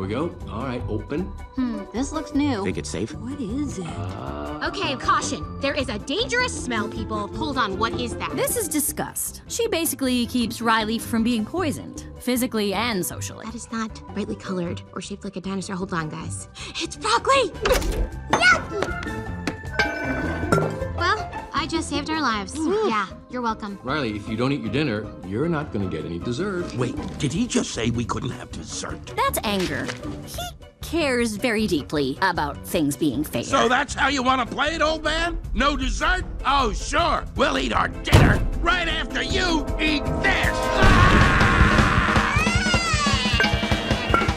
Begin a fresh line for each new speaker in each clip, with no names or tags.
we go. All right, open.
This looks new.
Think it's safe?
What is it?
Okay, caution. There is a dangerous smell, people. Hold on, what is that?
This is disgust. She basically keeps Riley from being poisoned, physically and socially.
That is not brightly colored or shaped like a dinosaur. Hold on, guys. It's broccoli! Yucky! Well, I just saved our lives. Yeah, you're welcome.
Riley, if you don't eat your dinner, you're not going to get any dessert.
Wait, did he just say we couldn't have dessert?
That's anger. He cares very deeply about things being fair.
So that's how you want to play it, old man? No dessert? Oh, sure. We'll eat our dinner right after you eat this.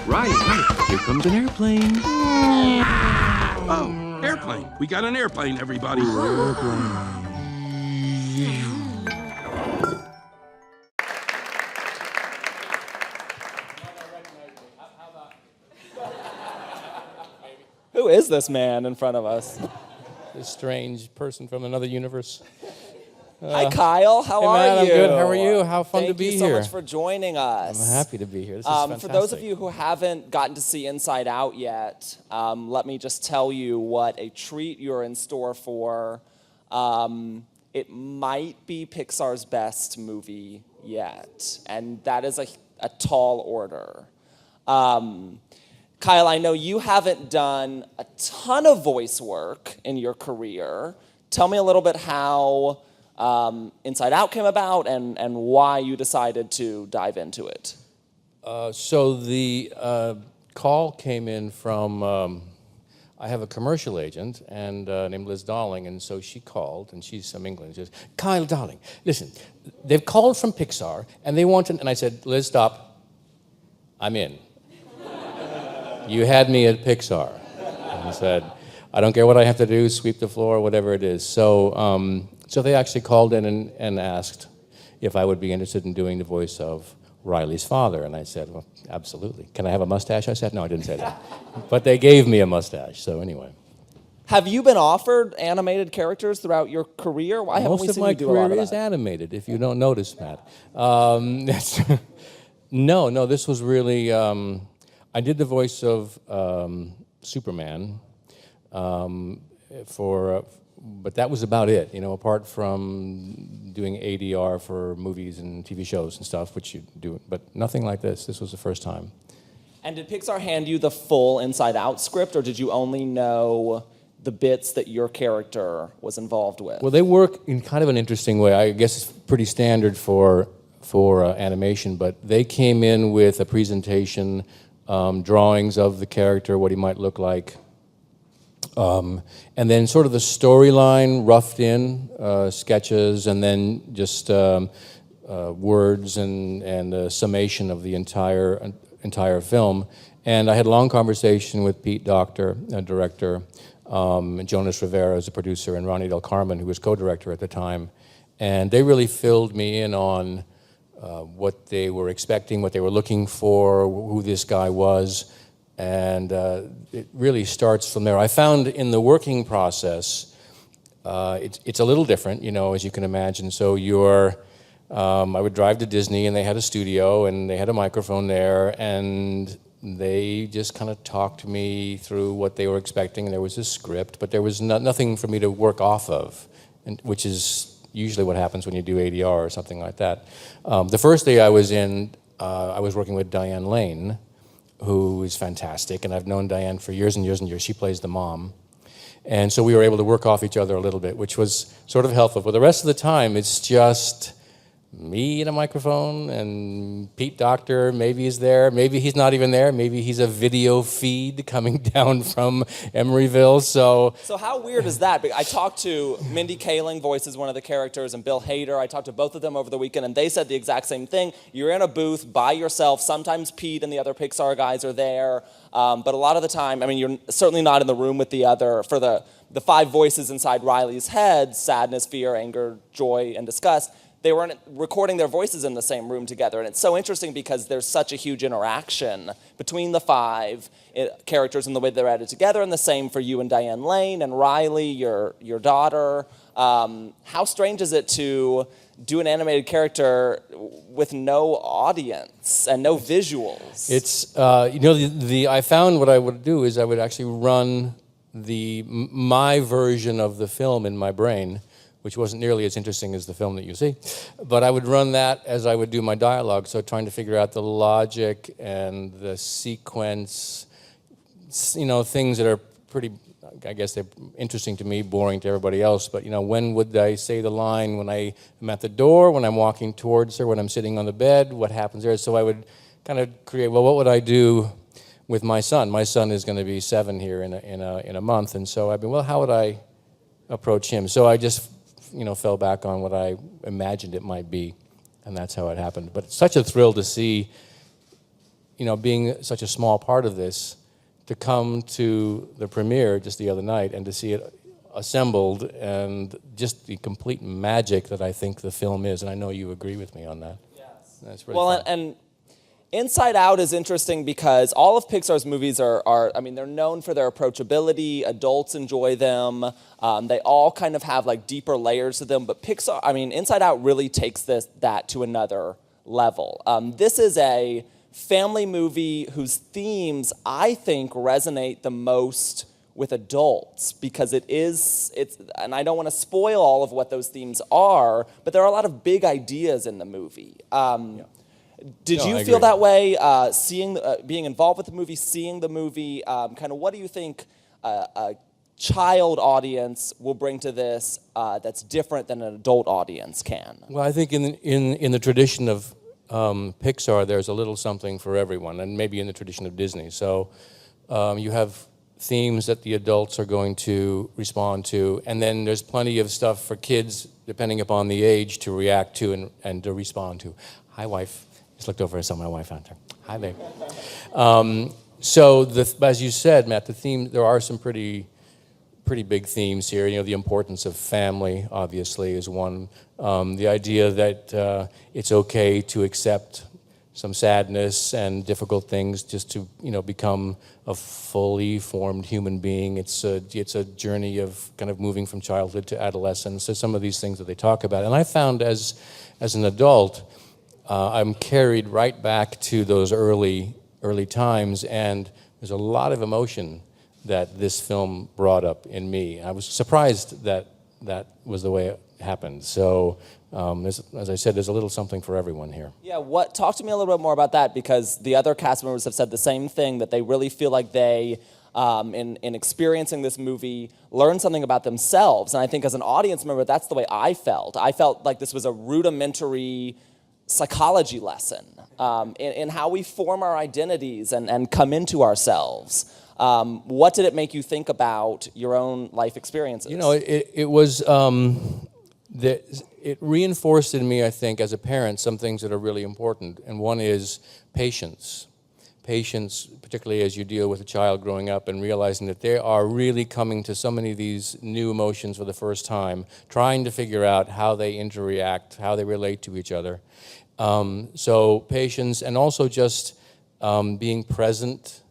Riley, here comes an airplane.
Oh, airplane. We got an airplane, everybody.
Who is this man in front of us?
This strange person from another universe.
Hi, Kyle. How are
man,
you?
I'm good. How are you? How fun to be
Thank you so
here.
much for joining us.
I'm happy to be here. This is fantastic.
For those of you who haven't gotten to see Inside Out yet, let me just tell you what a treat you're in store for. It might be Pixar's best movie yet, and that is a tall order. Kyle, I know you haven't done a ton of voice work in your career. Tell me a little bit how Inside Out came about and why you decided to dive into it.
So the call came in from, I have a commercial agent and named Liz Darling, and so she called, and she's from England. She says, Kyle, darling, listen, they've called from Pixar, and they want to, and I said, Liz, stop, I'm in. You had me at Pixar. And I said, I don't care what I have to do, sweep the floor, whatever it is. So so they actually called in and asked if I would be interested in doing the voice of Riley's father. And I said, well, absolutely. Can I have a mustache? I said, no, I didn't say that. But they gave me a mustache, so anyway.
Have you been offered animated characters throughout your career? Why haven't we
Most of
seen
my
you do a lot
career
of
is
that?
animated, if you don't notice, Matt. No, this was really... I did the voice of Superman but that was about it, apart from doing ADR for movies and TV shows and stuff, which you do, but nothing like this. This was the first time.
And did Pixar hand you the full Inside Out script, or did you only know the bits that your character was involved with?
Well, they work in kind of an interesting way. I guess it's pretty standard for animation, but they came in with a presentation, drawings of the character, what he might look like, and then sort of the storyline roughed in, sketches, and then just words and a summation of the entire film. And I had a long conversation with Pete Docter, a director, Jonas Rivera as a producer, and Ronnie Del Carmen, who was co-director at the time. And they really filled me in on what they were expecting, what they were looking for, who this guy was. And it really starts from there. I found in the working process, it's a little different, as you can imagine. So I would drive to Disney, and they had a studio, and they had a microphone there, and they just kind of talked me through what they were expecting. There was a script, but there was nothing for me to work off of, which is usually what happens when you do ADR or something like that. The first day I was in, I was working with Diane Lane, who is fantastic, and I've known Diane for years and years and years. She plays the mom. And so we were able to work off each other a little bit, which was sort of helpful. But the rest of the time, it's just me and a microphone, and Pete Docter, maybe he's there, maybe he's not even there, maybe he's a video feed coming down from Emeryville, so
how weird is that? I talked to Mindy Kaling, voices one of the characters, and Bill Hader. I talked to both of them over the weekend, and they said the exact same thing. You're in a booth by yourself. Sometimes Pete and the other Pixar guys are there, but a lot of the time, you're certainly not in the room with the other. For the five voices inside Riley's head, sadness, fear, anger, joy, and disgust, they weren't recording their voices in the same room together. And it's so interesting because there's such a huge interaction between the five characters and the way they're added together, and the same for you and Diane Lane and Riley, your daughter. How strange is it to do an animated character with no audience and no visuals?
It's I found what I would do is I would actually run my version of the film in my brain, which wasn't nearly as interesting as the film that you see, but I would run that as I would do my dialogue. So trying to figure out the logic and the sequence, things that are pretty, I guess they're interesting to me, boring to everybody else, but when would I say the line? When I am at the door, when I'm walking towards her, when I'm sitting on the bed, what happens there? So I would kind of create, well, what would I do with my son? My son is going to be 7 here in a month, and so I've been, well, how would I approach him? So I just, fell back on what I imagined it might be, and that's how it happened. But it's such a thrill to see, being such a small part of this, to come to the premiere just the other night and to see it assembled and just the complete magic that I think the film is. And I know you agree with me on that.
Yes.
That's really fun.
And Inside Out is interesting because all of Pixar's movies are they're known for their approachability. Adults enjoy them. They all kind of have like deeper layers to them. But Inside Out really takes that to another level. This is a family movie whose themes I think resonate the most with adults because it's and I don't want to spoil all of what those themes are, but there are a lot of big ideas in the movie. Did you feel that way being involved with the movie, seeing the movie? Kind of what do you think a child audience will bring to this that's different than an adult audience can?
Well, I think in the tradition of Pixar, there's a little something for everyone, and maybe in the tradition of Disney. So you have themes that the adults are going to respond to, and then there's plenty of stuff for kids, depending upon the age, to react to and to respond to. Hi, wife. Just looked over and saw my wife out there. Hi, babe. As you said, Matt, there are some pretty big themes here. The importance of family, obviously, is one. The idea that it's okay to accept some sadness and difficult things just to, become a fully formed human being. It's a journey of kind of moving from childhood to adolescence. So some of these things that they talk about. And I found as an adult, I'm carried right back to those early times, and there's a lot of emotion that this film brought up in me. I was surprised that was the way it happened. So, as I said, there's a little something for everyone here.
Yeah, talk to me a little bit more about that, because the other cast members have said the same thing, that they really feel like they, in experiencing this movie, learned something about themselves. And I think as an audience member, that's the way I felt. I felt like this was a rudimentary psychology lesson in how we form our identities and come into ourselves. What did it make you think about your own life experiences?
It was it reinforced in me, I think, as a parent, some things that are really important. And one is patience. Patience, particularly as you deal with a child growing up and realizing that they are really coming to so many of these new emotions for the first time, trying to figure out how they interact, how they relate to each other. So patience, and also just being present.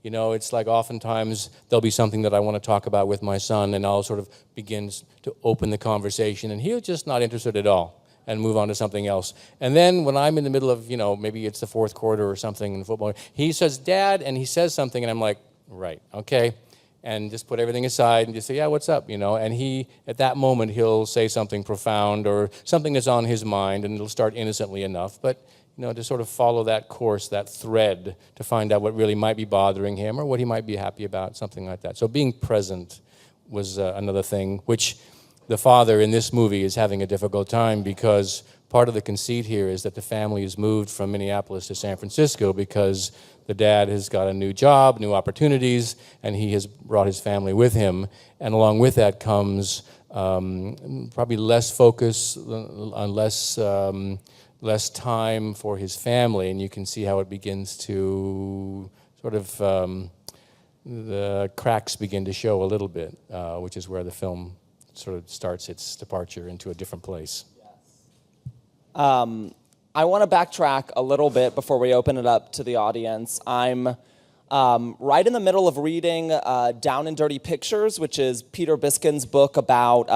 It's like oftentimes there'll be something that I want to talk about with my son, and I'll sort of begin to open the conversation, and he'll just not interested at all and move on to something else. And then when I'm in the middle of, maybe it's the fourth quarter or something in football, he says, "Dad," and he says something, and I'm like, right, okay. And just put everything aside and just say, "Yeah, what's up?" And he, at that moment, he'll say something profound or something that's on his mind, and it'll start innocently enough. But, to sort of follow that course, that thread, to find out what really might be bothering him or what he might be happy about, something like that. So being present was another thing, which the father in this movie is having a difficult time, because part of the conceit here is that the family has moved from Minneapolis to San Francisco because the dad has got a new job, new opportunities, and he has brought his family with him. And along with that comes probably less focus, less time for his family, and you can see how it begins to sort of, the cracks begin to show a little bit, which is where the film sort of starts its departure into a different place.
I want to backtrack a little bit before we open it up to the audience. I'm right in the middle of reading Down and Dirty Pictures, which is Peter Biskin's book about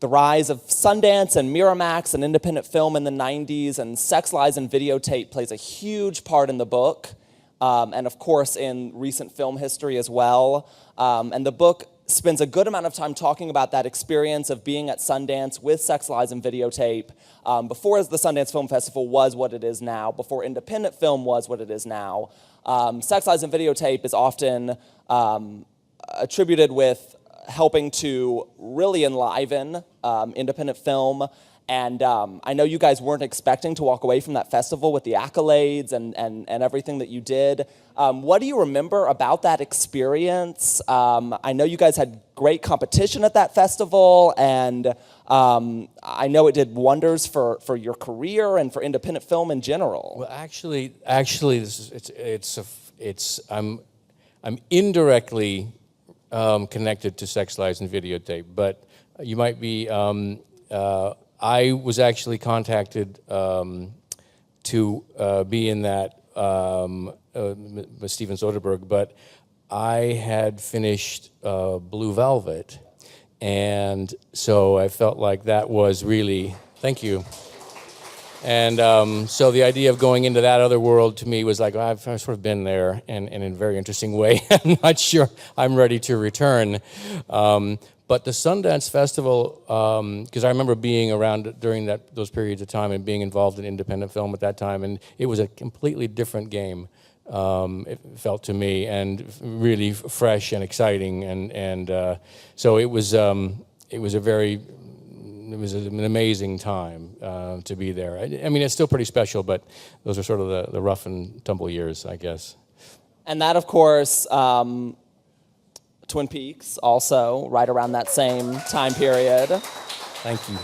the rise of Sundance and Miramax and independent film in the 90s, and sex, lies, and videotape plays a huge part in the book, and of course in recent film history as well. And the book spends a good amount of time talking about that experience of being at Sundance with Sex, Lies, and Videotape before the Sundance Film Festival was what it is now, before independent film was what it is now. Sex, Lies, and Videotape is often attributed with helping to really enliven independent film. And I know you guys weren't expecting to walk away from that festival with the accolades and everything that you did. What do you remember about that experience? I know you guys had great competition at that festival, and I know it did wonders for your career and for independent film in general.
Well, actually, I'm indirectly connected to Sex, Lies, and Videotape, but you might be. I was actually contacted to be in that with Steven Soderbergh, but I had finished Blue Velvet, and so I felt like that was really, thank you. And so the idea of going into that other world to me was like, I've sort of been there, and in a very interesting way. I'm not sure I'm ready to return. But the Sundance Festival, because I remember being around during those periods of time and being involved in independent film at that time, and it was a completely different game, it felt to me, and really fresh and exciting, and so it was an amazing time to be there. I mean, it's still pretty special, but those are sort of the rough and tumble years, I guess.
And that, of course, Twin Peaks, also right around that same time period.
Thank you.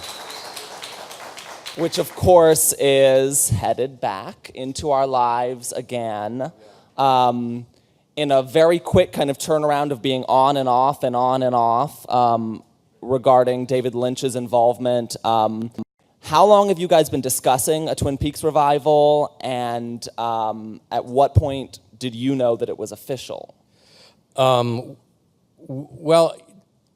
Which, of course, is headed back into our lives again in a very quick kind of turnaround of being on and off and on and off regarding David Lynch's involvement. How long have you guys been discussing a Twin Peaks revival, and at what point did you know that it was official?
Well,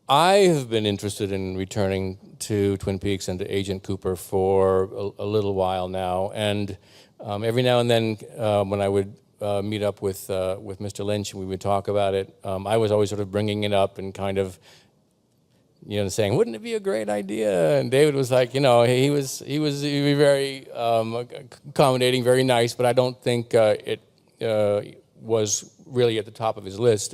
I have been interested in returning to Twin Peaks and to Agent Cooper for a little while now, and every now and then when I would meet up with Mr. Lynch and we would talk about it, I was always sort of bringing it up and kind of, saying, wouldn't it be a great idea? And David was like, he was very accommodating, very nice, but I don't think it was really at the top of his list.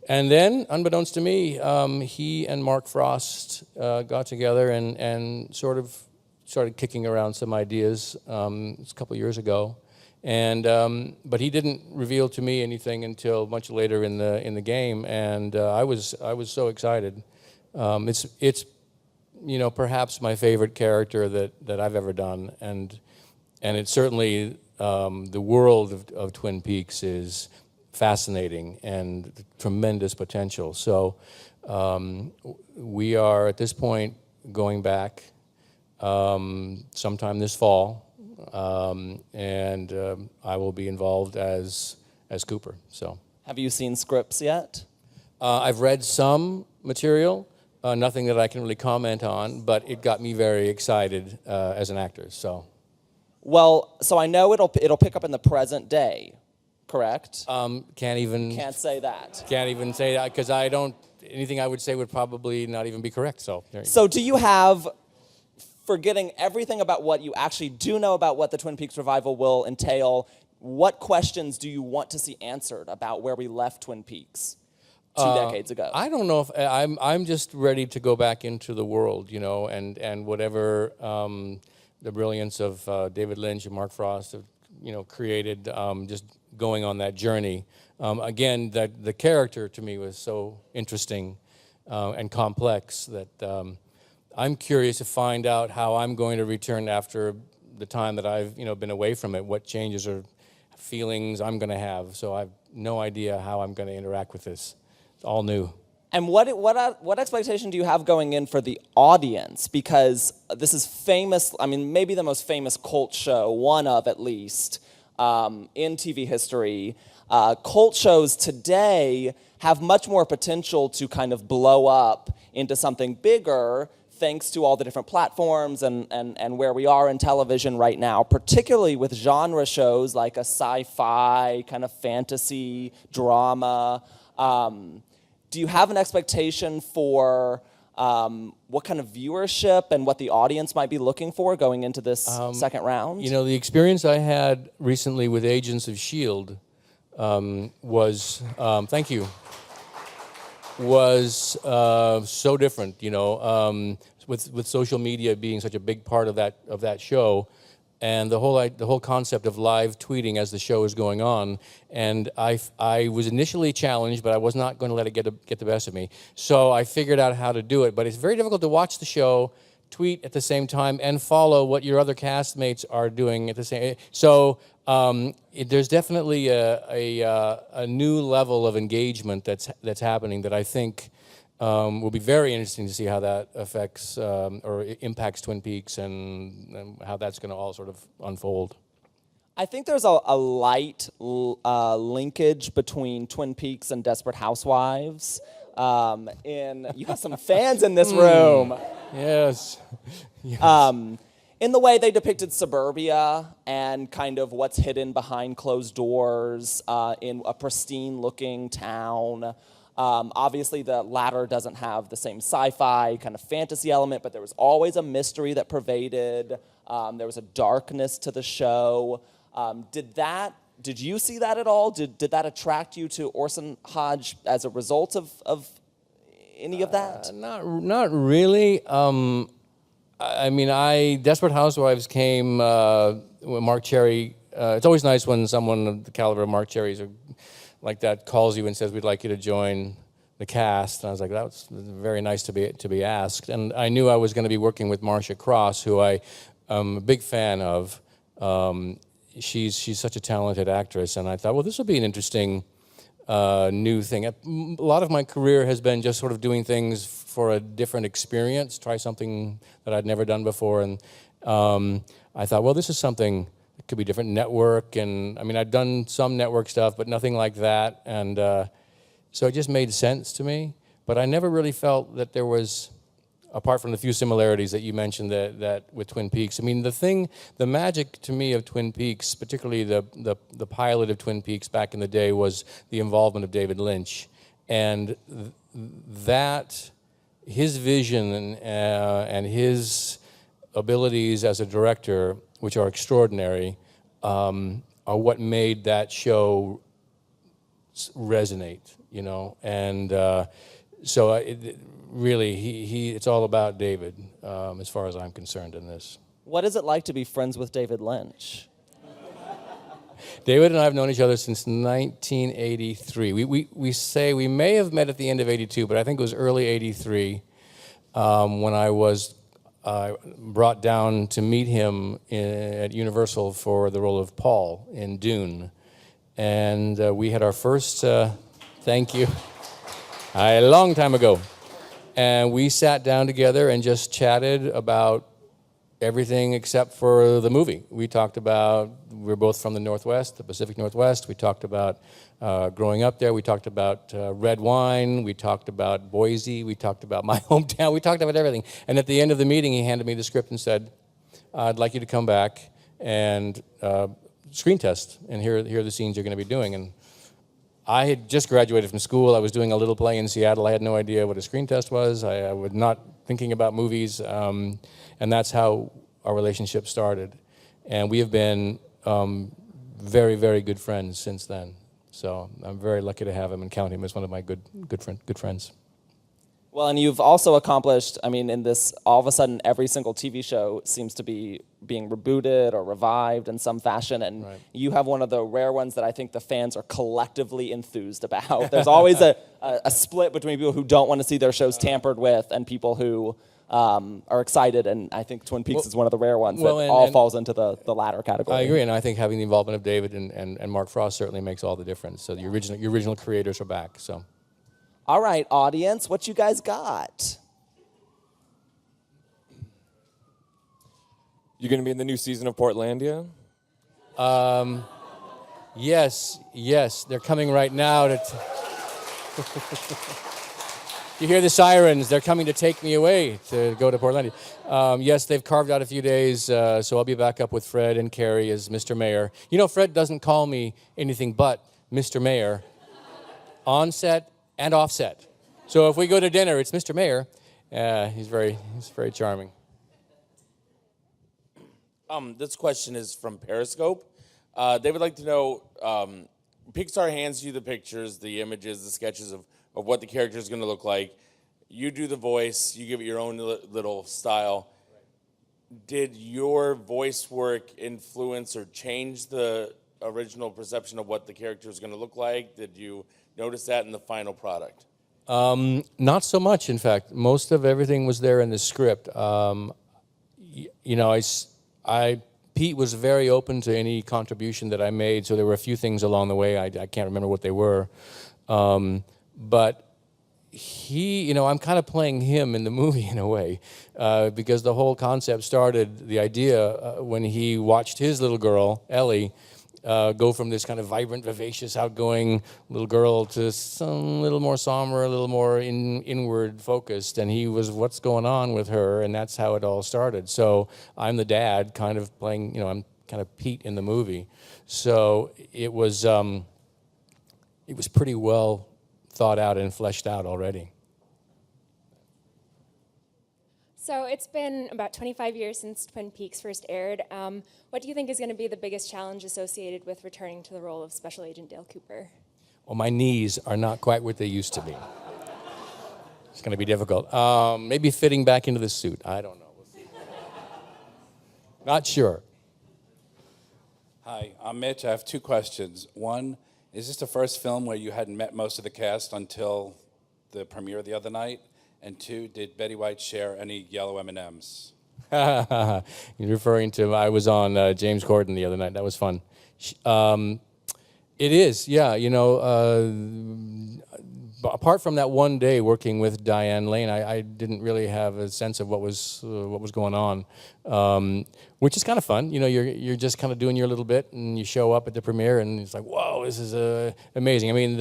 And then, unbeknownst to me, he and Mark Frost got together and sort of started kicking around some ideas. It was a couple years ago, but he didn't reveal to me anything until much later in the game, and I was so excited. It's perhaps my favorite character that I've ever done, and it's certainly the world of Twin Peaks is fascinating and tremendous potential. So we are at this point going back sometime this fall, and I will be involved as Cooper. So,
have you seen scripts yet?
I've read some material, nothing that I can really comment on, but it got me very excited as an actor. So,
well, so I know it'll pick up in the present day. Correct?
Can't
say that.
Can't even say that because anything I would say would probably not even be correct. So
do you have, forgetting everything about what you actually do know about what the Twin Peaks revival will entail, what questions do you want to see answered about where we left Twin Peaks 2 decades ago?
I don't know if I'm just ready to go back into the world, and whatever the brilliance of David Lynch and Mark Frost have, created, just going on that journey. Again, that the character to me was so interesting and complex that I'm curious to find out how I'm going to return after the time that I've been away from it, what changes or feelings I'm going to have. So I have no idea how I'm going to interact with this. It's all new.
And what expectation do you have going in for the audience? Because this is famous, maybe the most famous cult show, one of at least, in TV history. Cult shows today have much more potential to kind of blow up into something bigger thanks to all the different platforms and where we are in television right now, particularly with genre shows like a sci-fi, kind of fantasy, drama, do you have an expectation for what kind of viewership and what the audience might be looking for going into this second round?
You know, the experience I had recently with Agents of S.H.I.E.L.D. Was, thank you, was so different, you know, with social media being such a big part of that show, and the whole concept of live tweeting as the show is going on. And I was initially challenged, but I was not going to let it get the best of me. So I figured out how to do it. But it's very difficult to watch the show, tweet at the same time, and follow what your other castmates are doing at the same. So there's definitely a new level of engagement that's happening that I think will be very interesting to see how that affects or impacts Twin Peaks and how that's going to all sort of unfold.
I think there's a light linkage between Twin Peaks and Desperate Housewives. You have some fans in this room.
Yes. Yes.
In the way they depicted suburbia and kind of what's hidden behind closed doors in a pristine-looking town. Obviously, the latter doesn't have the same sci-fi kind of fantasy element, but there was always a mystery that pervaded. There was a darkness to the show. Did you see that at all? Did that attract you to Orson Hodge as a result of any of that?
Not really. I mean, Desperate Housewives came when Mark Cherry. It's always nice when someone of the caliber of Mark Cherry's like that calls you and says, "We'd like you to join the cast." And I was like, "That's very nice to be asked." And I knew I was going to be working with Marcia Cross, who I'm a big fan of. She's such a talented actress, and I thought, well, this will be an interesting new thing. A lot of my career has been just sort of doing things for a different experience, try something that I'd never done before, and I thought, well, this is something that could be different. Network, and I mean, I'd done some network stuff, but nothing like that, and so it just made sense to me. But I never really felt that there was, apart from the few similarities that you mentioned that with Twin Peaks. I mean, the magic to me of Twin Peaks, particularly the pilot of Twin Peaks back in the day, was the involvement of David Lynch, and that his vision and his abilities as a director, which are extraordinary, are what made that show resonate, you know, and so really, it's all about David, as far as I'm concerned in this.
What is it like to be friends with David Lynch?
David and I have known each other since 1983. We say we may have met at the end of 82, but I think it was early 83 when I was brought down to meet him at Universal for the role of Paul in Dune. And we had our first, thank you, a long time ago. And we sat down together and just chatted about everything except for the movie. We talked about, we're both from the Northwest, the Pacific Northwest. We talked about growing up there. We talked about red wine. We talked about Boise. We talked about my hometown. We talked about everything. And at the end of the meeting, he handed me the script and said, I'd like you to come back and screen test and here are the scenes you're going to be doing. And I had just graduated from school. I was doing a little play in Seattle. I had no idea what a screen test was. I was not thinking about movies, and that's how our relationship started. And we have been very, very good friends since then. So I'm very lucky to have him and count him as one of my good friends.
Well, and you've also accomplished, I mean, in this, all of a sudden, every single TV show seems to be being rebooted or revived in some fashion, and
right.
You have one of the rare ones that I think the fans are collectively enthused about. There's always a split between people who don't want to see their shows tampered with and people who are excited, and I think Twin Peaks is one of the rare ones that falls into the latter category.
I agree, and I think having the involvement of David and Mark Frost certainly makes all the difference. So the original creators are back, so.
All right, audience, what you guys got?
You going to be in the new season of Portlandia?
Yes, they're coming right now to. You hear the sirens. They're coming to take me away to go to Portlandia. Yes, they've carved out a few days, so I'll be back up with Fred and Carrie as Mr. Mayor. You know, Fred doesn't call me anything but Mr. Mayor on set and off set. So if we go to dinner, it's Mr. Mayor. He's very charming.
This question is from Periscope. They would like to know, Pixar hands you the pictures, the images, the sketches of what the character is going to look like. You do the voice. You give it your own little style. Did your voice work influence or change the original perception of what the character is going to look like? Did you notice that in the final product?
Not so much, in fact. Most of everything was there in the script. You know, Pete was very open to any contribution that I made, so there were a few things along the way. I can't remember what they were. But he, you know, I'm kind of playing him in the movie in a way, because the whole concept started, the idea, when he watched his little girl, Ellie, go from this kind of vibrant, vivacious, outgoing little girl to some little more somber, a little more inward focused. And he was, what's going on with her? And that's how it all started. So I'm the dad kind of playing, you know, I'm kind of Pete in the movie. So it was pretty well thought out and fleshed out already.
So it's been about 25 years since Twin Peaks first aired. What do you think is going to be the biggest challenge associated with returning to the role of Special Agent Dale Cooper?
Well, my knees are not quite what they used to be. It's going to be difficult. Maybe fitting back into the suit. I don't know. We'll see. Not sure.
Hi, I'm Mitch. I have two questions. One, is this the first film where you hadn't met most of the cast until the premiere the other night? And two, did Betty White share any yellow M&Ms?
You're referring to, I was on James Corden the other night. That was fun. It is, yeah. You know, apart from that one day working with Diane Lane, I didn't really have a sense of what was going on, which is kind of fun. You know, you're just kind of doing your little bit, and you show up at the premiere, and it's like, whoa, this is amazing. I mean,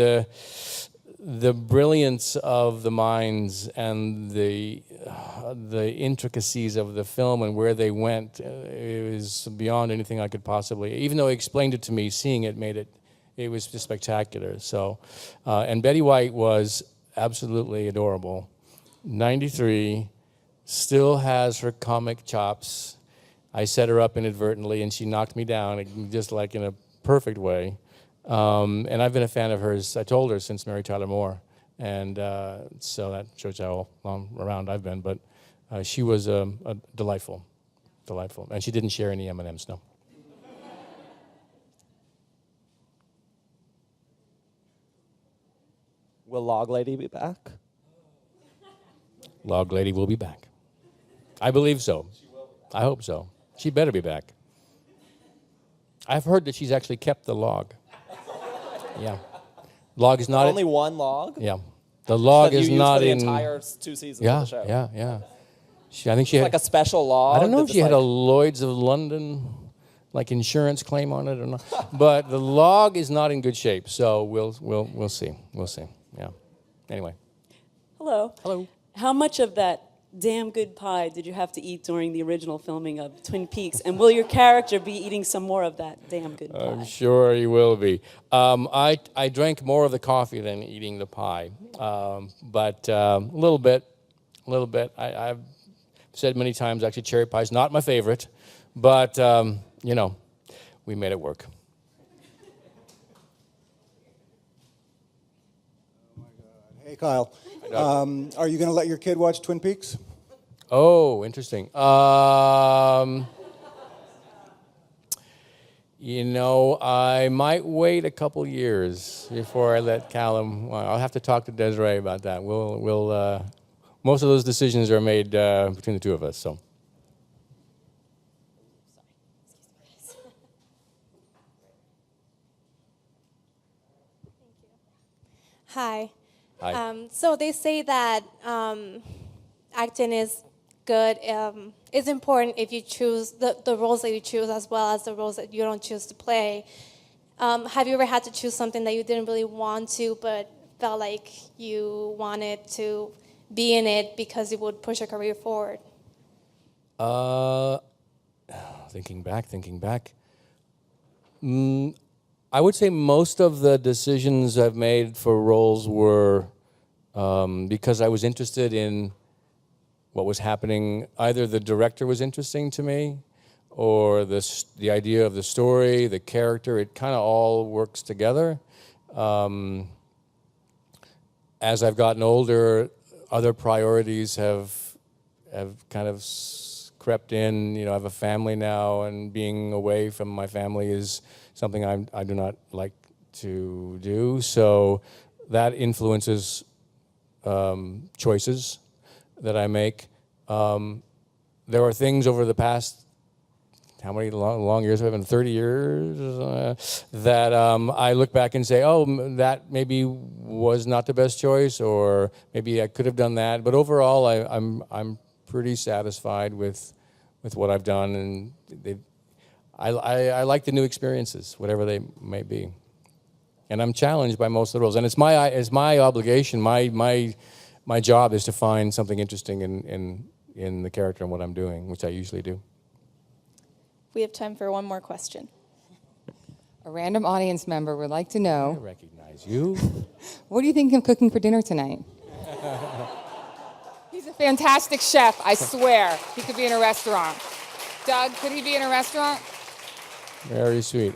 the brilliance of the minds and the intricacies of the film and where they went is beyond anything I could possibly. Even though he explained it to me, seeing it made it. It was just spectacular. So, and Betty White was absolutely adorable. 93, still has her comic chops. I set her up inadvertently, and she knocked me down, just like in a perfect way. And I've been a fan of hers, I told her, since Mary Tyler Moore. And so that shows how long around I've been. But she was delightful. And she didn't share any M&Ms, no.
Will Log Lady be back?
Log Lady will be back. I believe so. I hope so. She better be back. I've heard that she's actually kept the log. Yeah. Log is not...
Only one log?
Yeah. The log
that
is
you
not
used
in...
for the entire 2 seasons of the show.
Yeah. I think she had...
Like a special log?
I don't know if she had a Lloyd's of London, like, insurance claim on it or not. But the log is not in good shape, so we'll see. We'll see. Yeah. Anyway.
Hello.
Hello.
How much of that damn good pie did you have to eat during the original filming of Twin Peaks? And will your character be eating some more of that damn good pie?
I'm sure he will be. I drank more of the coffee than eating the pie. But a little bit. I've said many times, actually, cherry pie is not my favorite. But, you know, we made it work.
Hey, Kyle. Are you going to let your kid watch Twin Peaks?
Oh, interesting. You know, I might wait a couple years before I let Callum. Well, I'll have to talk to Desiree about that. We'll most of those decisions are made between the two of us. So.
Hi.
Hi.
So they say that acting is good. It's important if you choose the roles that you choose as well as the roles that you don't choose to play. Have you ever had to choose something that you didn't really want to but felt like you wanted to be in it because it would push your career forward?
Thinking back. I would say most of the decisions I've made for roles were because I was interested in what was happening. Either the director was interesting to me, or the idea of the story, the character. It kind of all works together. As I've gotten older, other priorities have kind of crept in. You know, I have a family now, and being away from my family is something I do not like to do. So that influences choices that I make. There are things over the past, how many long years have I been? 30 years, that I look back and say, oh, that maybe was not the best choice, or maybe I could have done that. But overall, I'm pretty satisfied with what I've done, and I like the new experiences, whatever they may be. And I'm challenged by most of the roles, and it's my obligation, my job is to find something interesting in the character and what I'm doing, which I usually do.
We have time for one more question. A random audience member would like to know.
I recognize you.
What do you think of cooking for dinner tonight? He's a fantastic chef, I swear. He could be in a restaurant. Doug, could he be in a restaurant?
Very sweet.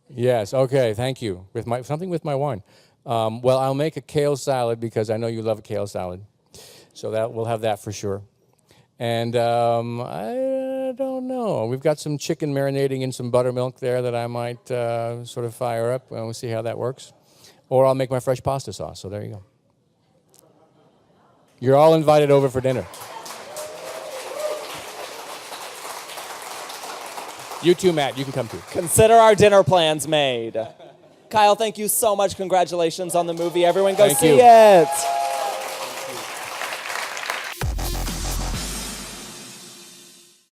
Yes, okay, thank you. Something with my wine. Well, I'll make a kale salad because I know you love a kale salad. So we'll have that for sure. And I don't know. We've got some chicken marinating in some buttermilk there that I might sort of fire up. We'll see how that works. Or I'll make my fresh pasta sauce. So there you go. You're all invited over for dinner. You too, Matt. You can come too.
Consider our dinner plans made. Kyle, thank you so much. Congratulations on the movie. Everyone go see it.